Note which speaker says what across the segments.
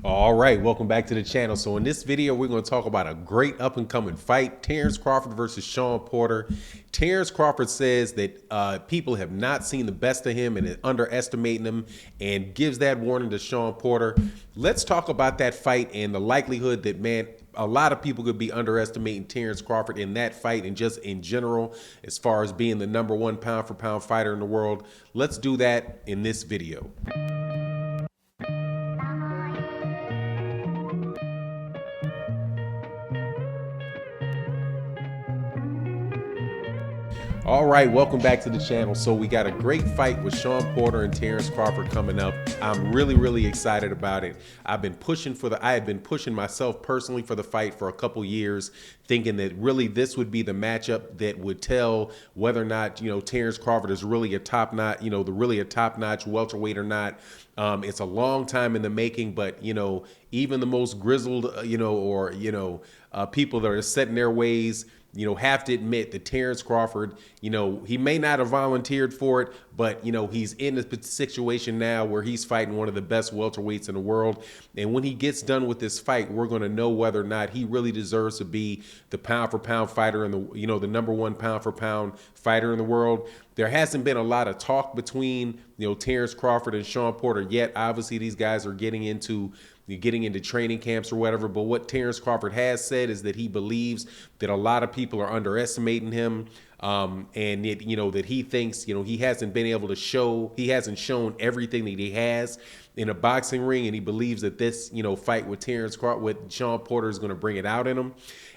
Speaker 1: All right, welcome back to the channel. So in this video, we're going to talk about a great up-and-coming fight, Terence Crawford versus Shawn Porter. Terence Crawford says that people have not seen the best of him and is underestimating him, and gives that warning to Shawn Porter. Let's talk about that fight and the likelihood that, man, a lot of people could be underestimating Terence Crawford in that fight and just in general as far as being the #1 pound-for-pound fighter in the world. Let's do that in this video. All right, welcome back to the channel. So we got a great fight with Shawn Porter and Terence Crawford coming up. I'm really excited about it. I had been pushing myself personally for the fight for a couple years, thinking that really this would be the matchup that would tell whether or not, Terence Crawford is really a top-notch, really a top-notch welterweight or not. It's a long time in the making, but, even the most grizzled, people that are set in their ways, have to admit that Terence Crawford, he may not have volunteered for it, but, he's in a situation now where he's fighting one of the best welterweights in the world. And when he gets done with this fight, we're going to know whether or not he really deserves to be the pound-for-pound fighter in the, the #1 pound-for-pound fighter in the world. There hasn't been a lot of talk between, Terence Crawford and Shawn Porter yet. Obviously, these guys are getting into training camps or whatever. But what Terence Crawford has said is that he believes that a lot of people are underestimating him. And that he thinks, he hasn't been able to he hasn't shown everything that he has in a boxing ring. And he believes that this, fight with with Shawn Porter is going to bring it out in him.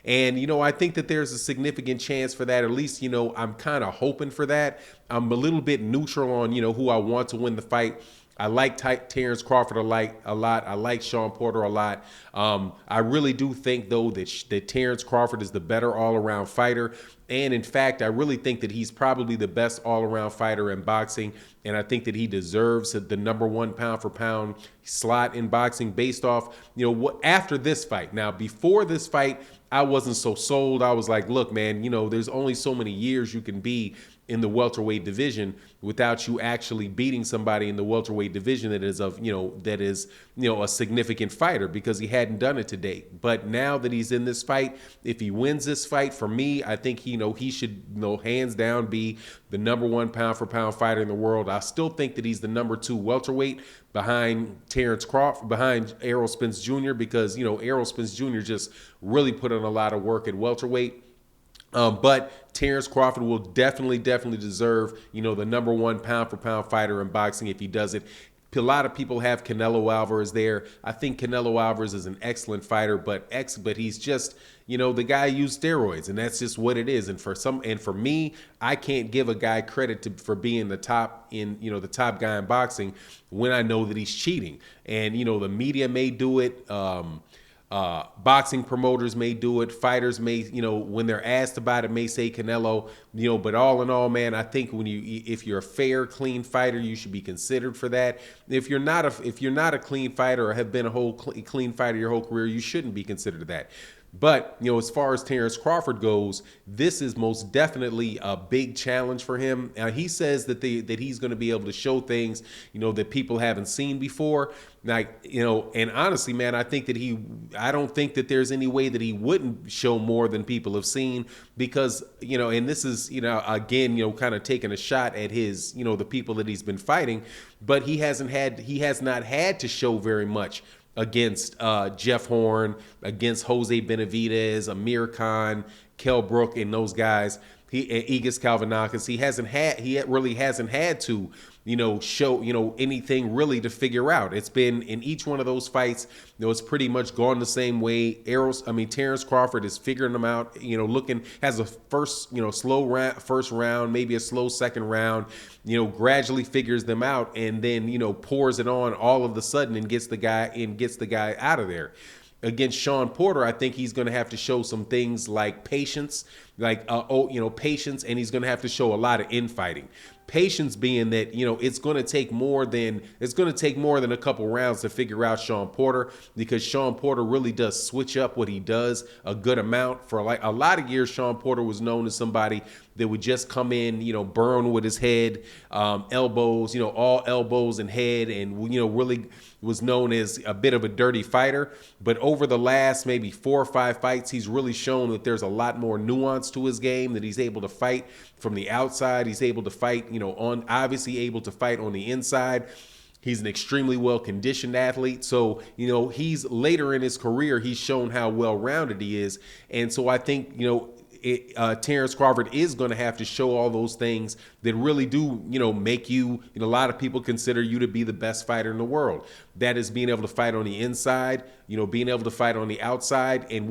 Speaker 1: And, I think that there's a significant chance for that. At least, I'm kind of hoping for that. I'm a little bit neutral on, who I want to win the fight. I like Terence Crawford a lot. I like Shawn Porter a lot. I really do think, though, that Terence Crawford is the better all-around fighter. And, in fact, I really think that he's probably the best all-around fighter in boxing. And I think that he deserves the #1 pound-for-pound slot in boxing based off, after this fight. Now, before this fight, I wasn't so sold. I was like, look, man, there's only so many years you can be in the welterweight division without you actually beating somebody in the welterweight division that is a significant fighter, because he hadn't done it to date. But now that he's in this fight, if he wins this fight, for me, I think he should, hands down, be the #1 pound-for-pound fighter in the world. I still think that he's the #2 welterweight behind Terence Crawford, behind Errol Spence Jr., because Errol Spence Jr. just really put in a lot of work at welterweight. But Terence Crawford will definitely deserve, the #1 pound-for-pound fighter in boxing if he does it. A lot of people have Canelo Alvarez there. I think Canelo Alvarez is an excellent fighter, but he's just, the guy used steroids, and that's just what it is. And for me, I can't give a guy credit for being the top guy in boxing when I know that he's cheating. And the media may do it. Boxing promoters may do it. Fighters may, when they're asked about it, may say Canelo, but all in all, man, I think if you're a fair, clean fighter, you should be considered for that. If you're not a clean fighter or have been a clean fighter your whole career, you shouldn't be considered that. But, as far as Terence Crawford goes, this is most definitely a big challenge for him. He says that he's going to be able to show things, that people haven't seen before. Like, and honestly, man, I don't think that there's any way that he wouldn't show more than people have seen, because, and this is, again, kind of taking a shot at his, the people that he's been fighting, but he has not had to show very much against Jeff Horn, against Jose Benavidez, Amir Khan, Kell Brook, and those guys. Egis Kalvanakis. He really hasn't had to, show, anything really to figure out. It's been in each one of those fights, it's pretty much gone the same way. Terence Crawford is figuring them out, has a slow first round, maybe a slow second round, gradually figures them out, and then, pours it on all of a sudden and gets the guy out of there. Against Shawn Porter, I think he's going to have to show some things like patience, patience, and he's going to have to show a lot of infighting. Patience being that, it's going to take more than a couple rounds to figure out Shawn Porter, because Shawn Porter really does switch up what he does a good amount. For like a lot of years, Shawn Porter was known as somebody that would just come in, burn with his head, elbows, all elbows and head, and really was known as a bit of a dirty fighter. But over the last maybe 4 or 5 fights, he's really shown that there's a lot more nuance to his game, that he's able to fight from the outside. He's able to fight, obviously able to fight on the inside. He's an extremely well-conditioned athlete. So, he's later in his career, he's shown how well-rounded he is. And so I think, Terence Crawford is going to have to show all those things that really do, make you, a lot of people consider you to be the best fighter in the world. That is being able to fight on the inside, being able to fight on the outside, and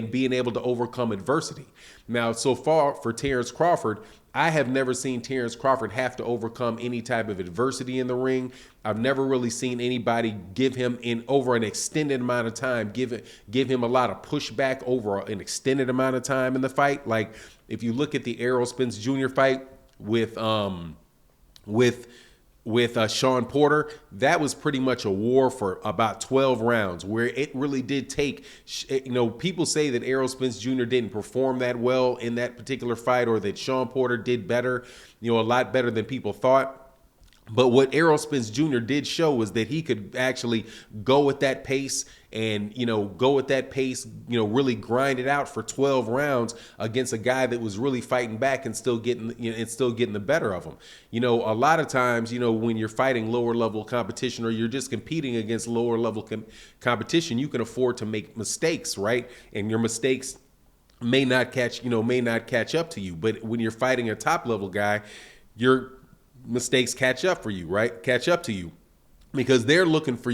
Speaker 1: being able to overcome adversity. Now, so far for Terence Crawford, I have never seen Terence Crawford have to overcome any type of adversity in the ring. I've never really seen anybody give him over an extended amount of time, give him a lot of pushback over an extended amount of time in the fight. Like if you look at the Errol Spence Jr. fight with Shawn Porter, that was pretty much a war for about 12 rounds, where it really did take, people say that Errol Spence Jr. didn't perform that well in that particular fight, or that Shawn Porter did better, a lot better than people thought. But what Errol Spence Jr. did show was that he could actually go at that pace and, really grind it out for 12 rounds against a guy that was really fighting back and still getting the better of him. A lot of times, when you're fighting lower level competition, or you're just competing against lower level competition, you can afford to make mistakes, right? And your mistakes may not catch up to you. But when you're fighting a top level guy, your mistakes catch up to you, because they're looking for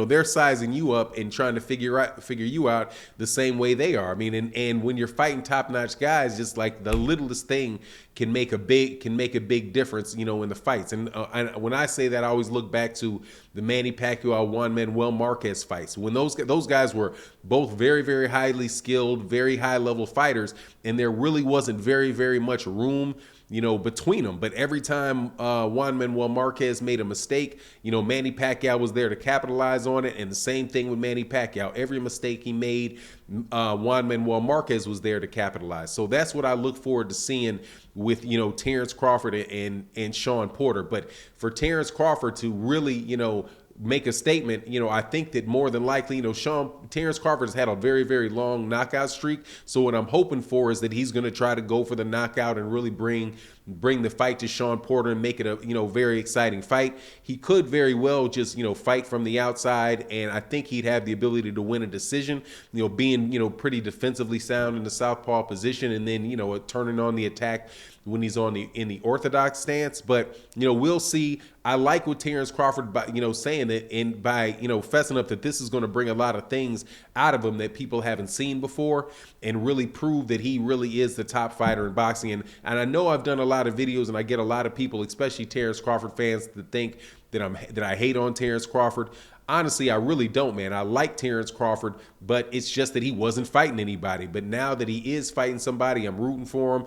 Speaker 1: they're sizing you up and trying to figure you out the same way they are. I mean, and when you're fighting top-notch guys, just like the littlest thing can make a big difference, in the fights. And when I say that, I always look back to the Manny Pacquiao, Juan Manuel Marquez fights, when those guys were both very, very highly skilled, very high-level fighters, and there really wasn't very, very much room between them. But every time Juan Manuel Marquez made a mistake, Manny Pacquiao was there to capitalize on it. And the same thing with Manny Pacquiao. Every mistake he made, Juan Manuel Marquez was there to capitalize. So that's what I look forward to seeing with, Terence Crawford and Shawn Porter. But for Terence Crawford to really, make a statement, I think that more than likely, Terence Crawford has had a very, very long knockout streak. So what I'm hoping for is that he's going to try to go for the knockout and really bring the fight to Shawn Porter and make it a, very exciting fight. He could very well just, fight from the outside, and I think he'd have the ability to win a decision, being, pretty defensively sound in the southpaw position, and then, turning on the attack when he's in the orthodox stance. But, we'll see. I like what Terence Crawford, saying that, and by, fessing up that this is going to bring a lot of things out of him that people haven't seen before, and really prove that he really is the top fighter in boxing. And I know I've done a lot of videos, and I get a lot of people, especially Terence Crawford fans, that think that I hate on Terence Crawford. Honestly, I really don't, man. I like Terence Crawford, but it's just that he wasn't fighting anybody. But now that he is fighting somebody, I'm rooting for him.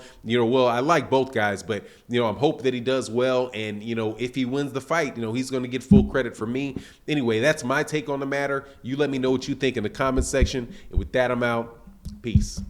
Speaker 1: Well, I like both guys, but, I'm hoping that he does well. And, if he wins the fight, he's going to get full credit for me. Anyway, that's my take on the matter. You let me know what you think in the comment section. And with that, I'm out. Peace.